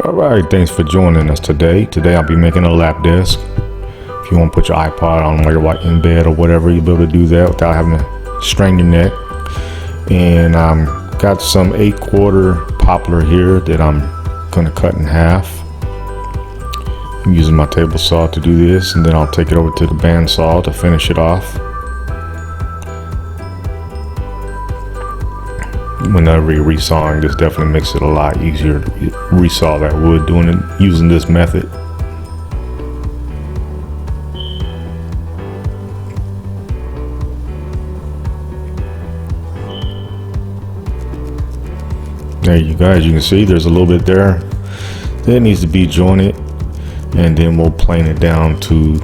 Alright, thanks for joining us today. Today I'll be making a lap desk. If you want to put your iPod on while you're in bed or whatever, you'll be able to do that without having to strain your neck. And got some 8/4 poplar here that I'm going to cut in half. I'm using my table saw to do this, and then I'll take it over to the bandsaw to finish it off. Whenever you're resawing, this definitely makes it a lot easier to resaw that wood using this method. There you go. As you can see, there's a little bit there that needs to be jointed, and then we'll plane it down to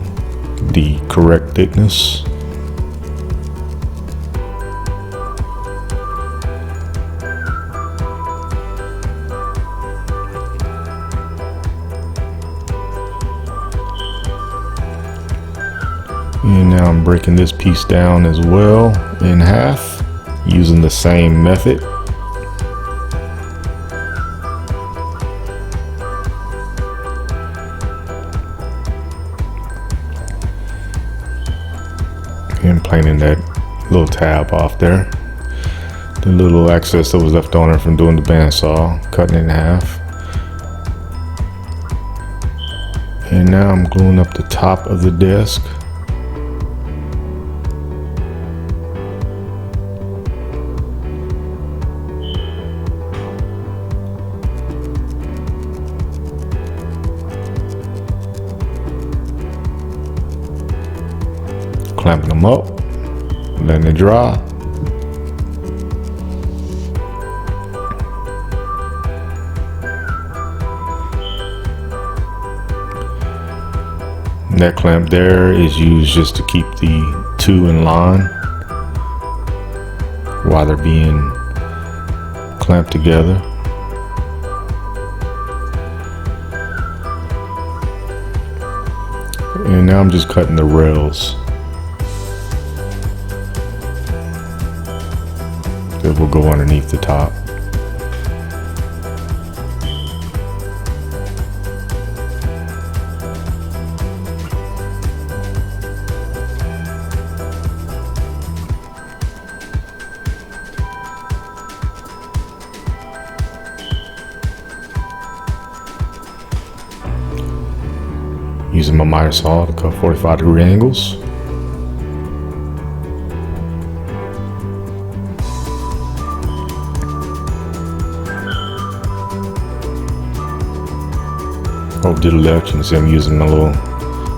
the correct thickness. And now I'm breaking this piece down as well in half using the same method. And planing that little tab off there. The little excess that was left on it from doing the bandsaw, cutting it in half. And now I'm gluing up the top of the desk. Clamping them up, letting it dry. That clamp there is used just to keep the two in line while they're being clamped together. And now I'm just cutting the rails. That will go underneath the top. Using my miter saw to cut 45-degree angles. Over to the left, you can see I'm using my little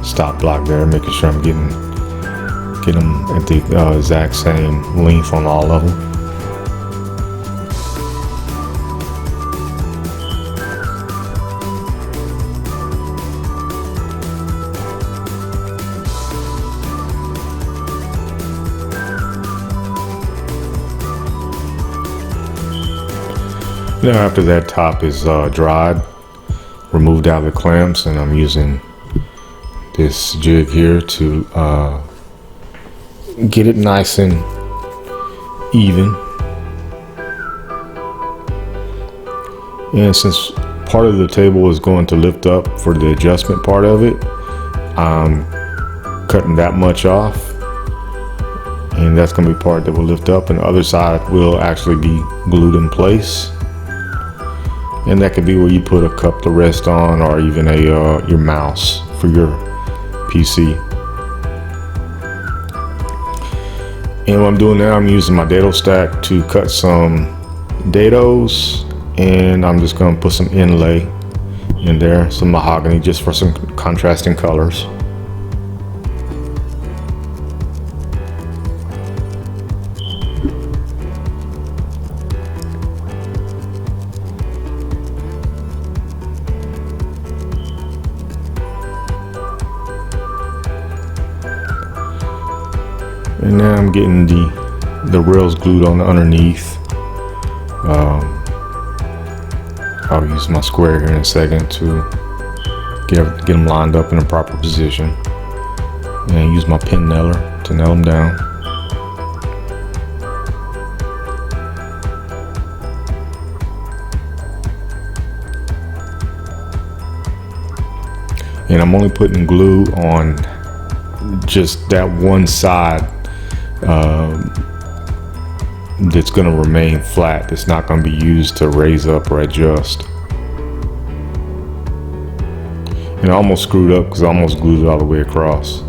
stop block there, making sure I'm getting them at the exact same length on all of them. Now after that top is dried, removed out the clamps, and I'm using this jig here to get it nice and even. And since part of the table is going to lift up for the adjustment part of it, I'm cutting that much off, and that's going to be part that will lift up, and the other side will actually be glued in place. And that could be where you put a cup to rest on, or even your mouse for your PC. And what I'm doing now, I'm using my dado stack to cut some dados, and I'm just going to put some inlay in there, some mahogany, just for some contrasting colors. And now I'm getting the rails glued on underneath. I'll use my square here in a second to get them lined up in a proper position, and use my pin nailer to nail them down. And I'm only putting glue on just that one side that's going to remain flat. It's not going to be used to raise up or adjust. And I almost screwed up because I almost glued it all the way across.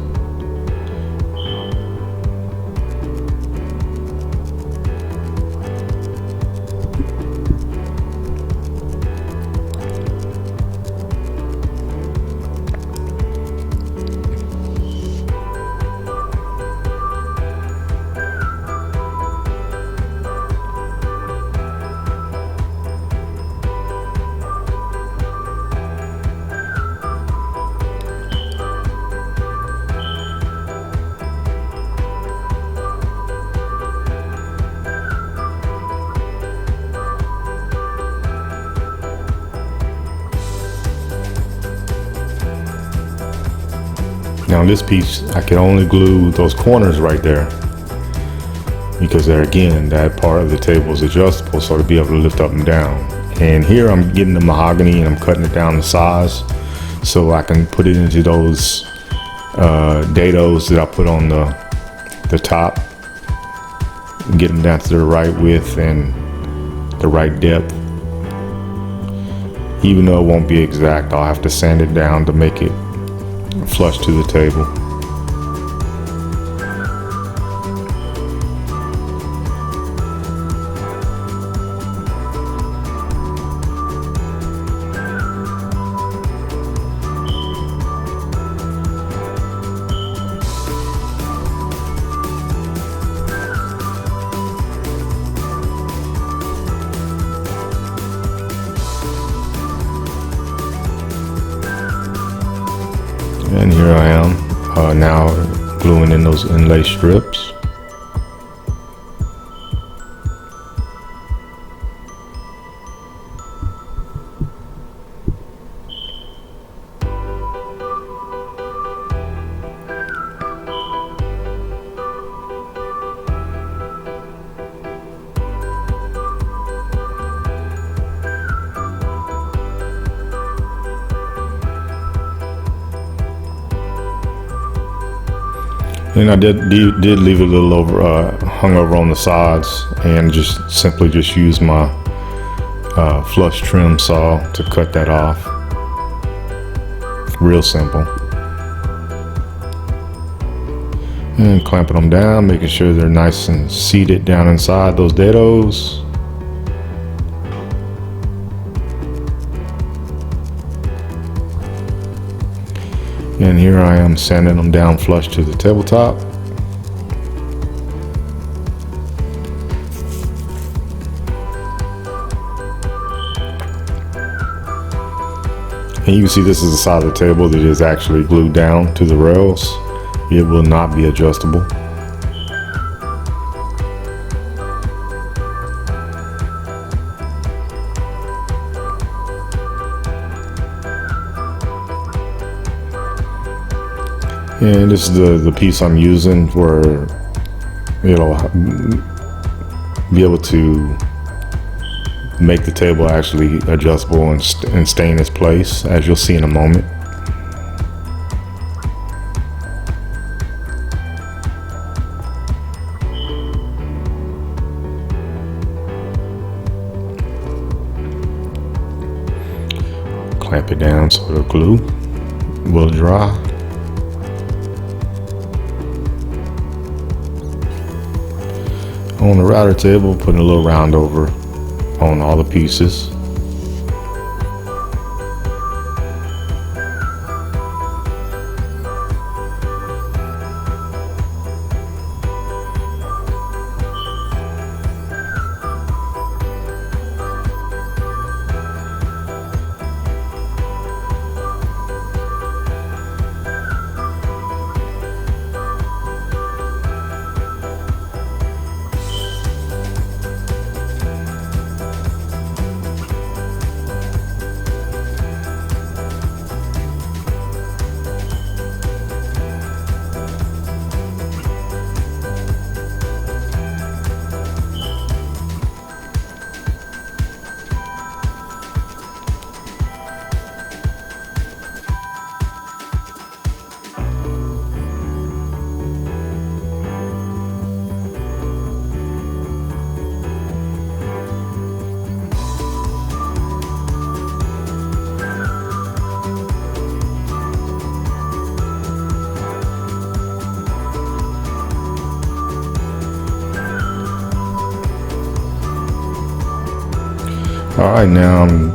Now this piece, I can only glue those corners right there because there again, that part of the table is adjustable, so to be able to lift up and down. And here I'm getting the mahogany and I'm cutting it down to size so I can put it into those dados that I put on the top, and get them down to the right width and the right depth. Even though it won't be exact, I'll have to sand it down to make it flush to the table. And here I am now gluing in those inlay strips. And I did leave it a little hung over on the sides, and just simply use my flush trim saw to cut that off. Real simple. And clamping them down, making sure they're nice and seated down inside those dados. And here I am sanding them down flush to the tabletop. And you can see this is the side of the table that is actually glued down to the rails. It will not be adjustable. And this is the piece I'm using where it'll be able to make the table actually adjustable and stay in its place, as you'll see in a moment. Clamp it down so the glue will dry. On the router table, putting a little round over on all the pieces. All right, now I'm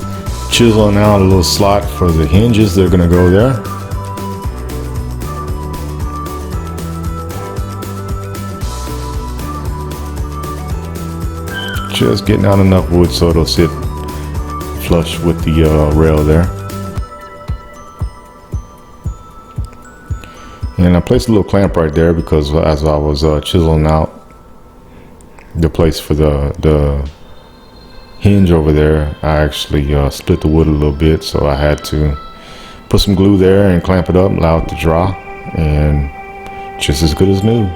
chiseling out a little slot for the hinges. They're gonna go there. Just getting out enough wood so it'll sit flush with the rail there. And I placed a little clamp right there because as I was chiseling out the place for the hinge over there, I actually split the wood a little bit, so I had to put some glue there and clamp it up, allow it to dry, and just as good as new.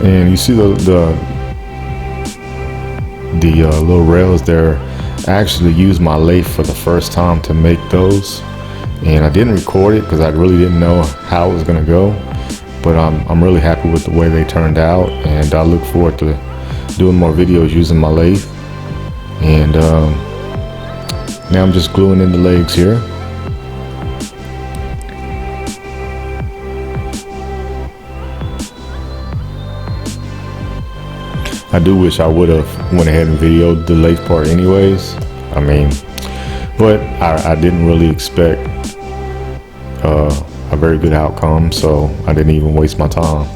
And you see the little rails there. I actually used my lathe for the first time to make those, and I didn't record it because I really didn't know how it was going to go, but I'm really happy with the way they turned out, and I look forward to doing more videos using my lathe. And now I'm just gluing in the legs here. I do wish I would have went ahead and videoed the lathe part anyways. I mean, but I didn't really expect a very good outcome, so I didn't even waste my time.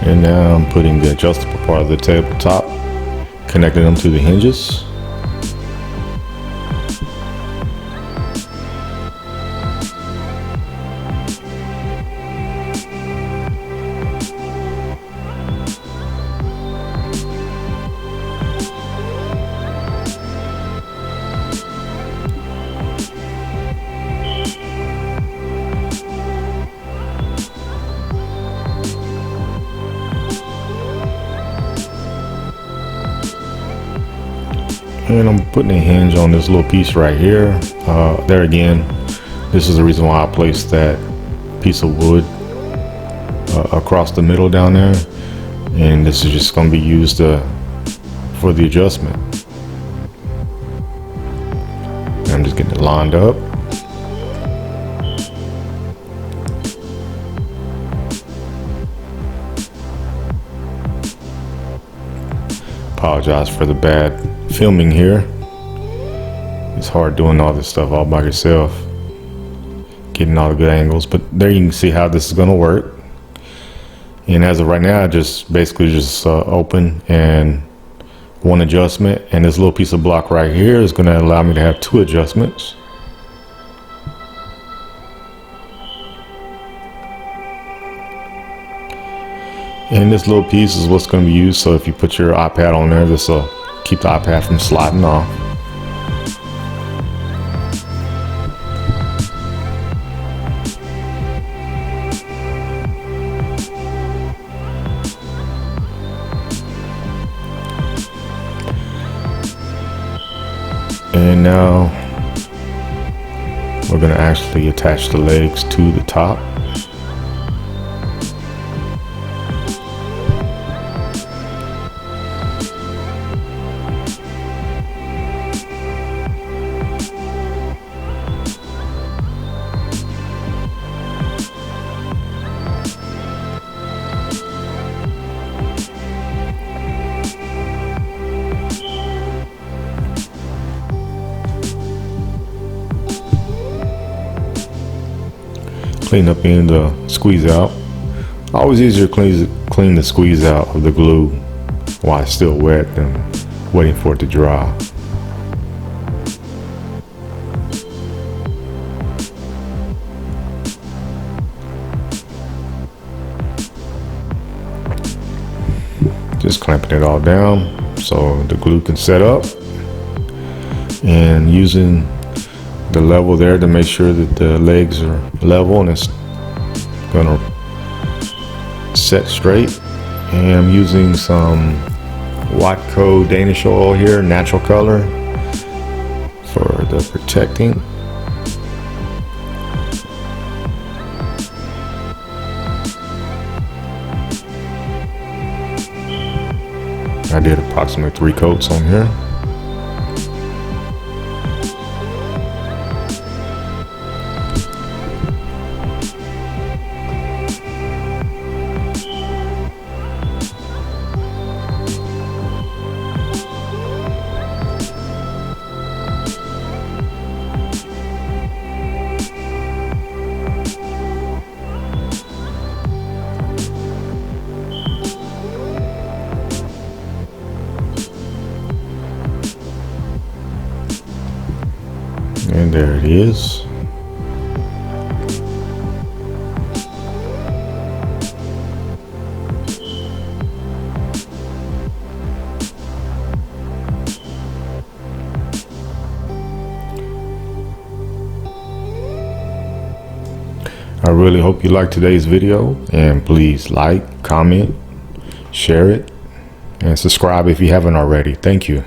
And now I'm putting the adjustable part of the tabletop, connecting them to the hinges. And I'm putting a hinge on this little piece right here. There again, this is the reason why I placed that piece of wood across the middle down there. And this is just going to be used for the adjustment. And I'm just getting it lined up. Apologize for the bad filming here. It's hard doing all this stuff all by yourself, getting all the good angles, but there you can see how this is going to work. And as of right now, I just basically open and one adjustment, and this little piece of block right here is going to allow me to have two adjustments. And this little piece is what's going to be used, so if you put your iPad on there, this will keep the iPad from sliding off. And now we're going to actually attach the legs to the top. Clean up in the squeeze out. Always easier to clean the squeeze out of the glue while it's still wet than waiting for it to dry. Just clamping it all down so the glue can set up, and using the level there to make sure that the legs are level and it's gonna set straight. And I'm using some Watco Danish oil here, natural color, for the protecting. I did approximately 3 coats on here. And there it is. I really hope you liked today's video, and please like, comment, share it, and subscribe if you haven't already. Thank you.